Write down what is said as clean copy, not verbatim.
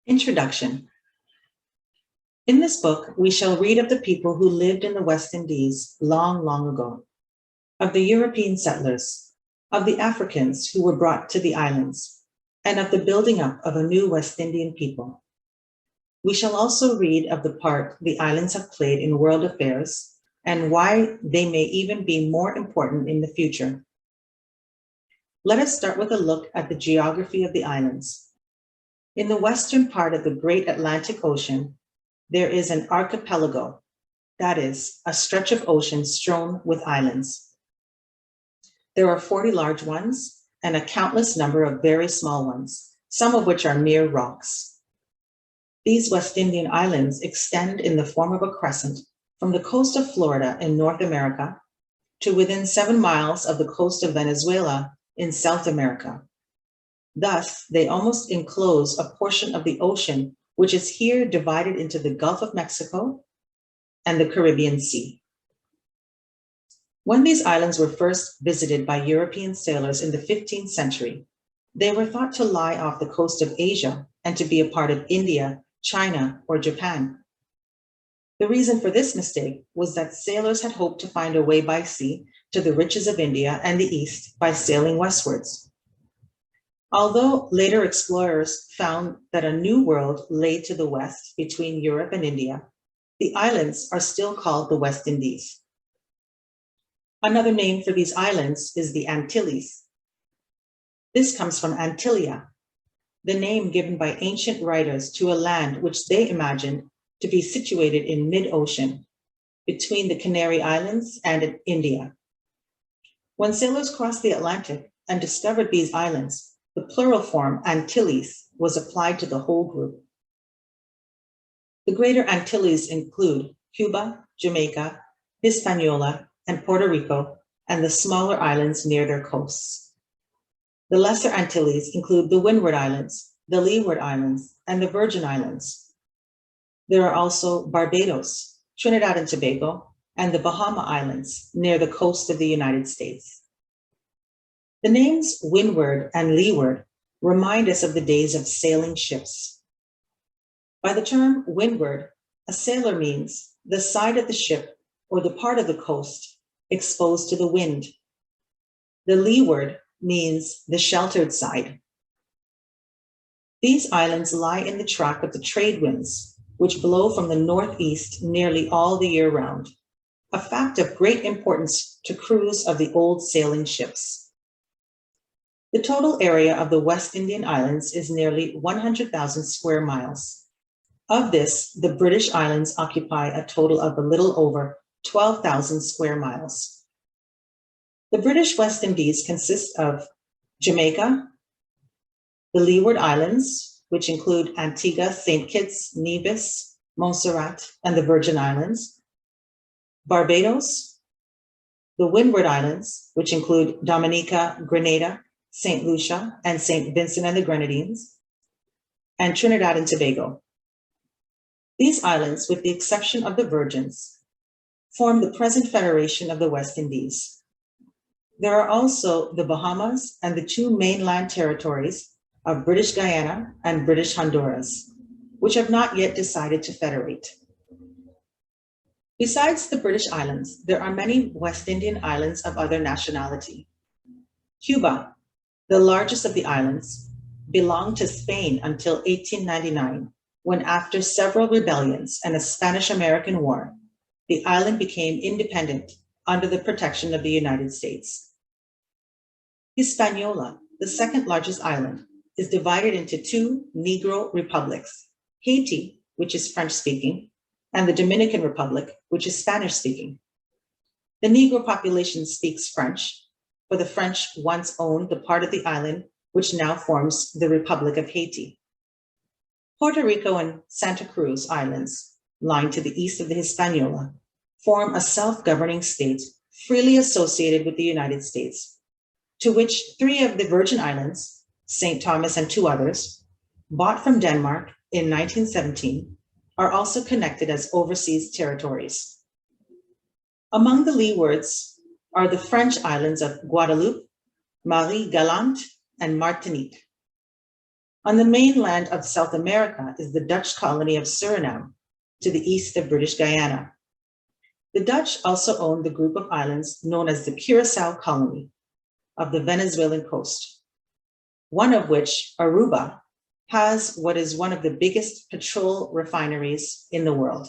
Introduction. In this book, we shall read of the people who lived in the West Indies long, long ago, of the European settlers, of the Africans who were brought to the islands, and of the building up of a new West Indian people. We shall also read of the part the islands have played in world affairs and why they may even be more important in the future. Let us start with a look at the geography of the islands. In the western part of the great Atlantic Ocean, there is an archipelago, that is, a stretch of ocean strewn with islands. There are 40 large ones and a countless number of very small ones, some of which are mere rocks. These West Indian islands extend in the form of a crescent from the coast of Florida in North America to within 7 miles of the coast of Venezuela in South America. Thus, they almost enclose a portion of the ocean, which is here divided into the Gulf of Mexico and the Caribbean Sea. When these islands were first visited by European sailors in the 15th century, they were thought to lie off the coast of Asia and to be a part of India, China, or Japan. The reason for this mistake was that sailors had hoped to find a way by sea to the riches of India and the East by sailing westwards. Although later explorers found that a new world lay to the west between Europe and India, the islands are still called the West Indies. Another name for these islands is the Antilles. This comes from Antilia, the name given by ancient writers to a land which they imagined to be situated in mid-ocean, between the Canary Islands and India. When sailors crossed the Atlantic and discovered these islands, the plural form Antilles was applied to the whole group. The Greater Antilles include Cuba, Jamaica, Hispaniola, and Puerto Rico, and the smaller islands near their coasts. The Lesser Antilles include the Windward Islands, the Leeward Islands, and the Virgin Islands. There are also Barbados, Trinidad and Tobago, and the Bahama Islands near the coast of the United States. The names Windward and Leeward remind us of the days of sailing ships. By the term windward, a sailor means the side of the ship or the part of the coast exposed to the wind. The leeward means the sheltered side. These islands lie in the track of the trade winds, which blow from the northeast nearly all the year round, a fact of great importance to crews of the old sailing ships. The total area of the West Indian Islands is nearly 100,000 square miles. Of this, the British Islands occupy a total of a little over 12,000 square miles. The British West Indies consist of Jamaica, the Leeward Islands, which include Antigua, St. Kitts, Nevis, Montserrat, and the Virgin Islands, Barbados, the Windward Islands, which include Dominica, Grenada, St. Lucia, and St. Vincent and the Grenadines, and Trinidad and Tobago. These islands, with the exception of the Virgins, form the present Federation of the West Indies. There are also the Bahamas and the 2 mainland territories of British Guyana and British Honduras, which have not yet decided to federate. Besides the British Islands, there are many West Indian islands of other nationality. Cuba, the largest of the islands, belonged to Spain until 1899, when after several rebellions and a Spanish-American war, the island became independent under the protection of the United States. Hispaniola, the second largest island, is divided into 2 Negro republics, Haiti, which is French-speaking, and the Dominican Republic, which is Spanish-speaking. The Negro population speaks French, for the French once owned the part of the island which now forms the Republic of Haiti. Puerto Rico and Santa Cruz Islands, lying to the east of the Hispaniola, form a self-governing state freely associated with the United States, to which 3 of the Virgin Islands, St. Thomas and 2 others, bought from Denmark in 1917, are also connected as overseas territories. Among the leewards are the French islands of Guadeloupe, Marie-Galante, and Martinique. On the mainland of South America is the Dutch colony of Suriname, to the east of British Guyana. The Dutch also owned the group of islands known as the Curacao Colony of the Venezuelan coast, one of which, Aruba, has what is one of the biggest petrol refineries in the world.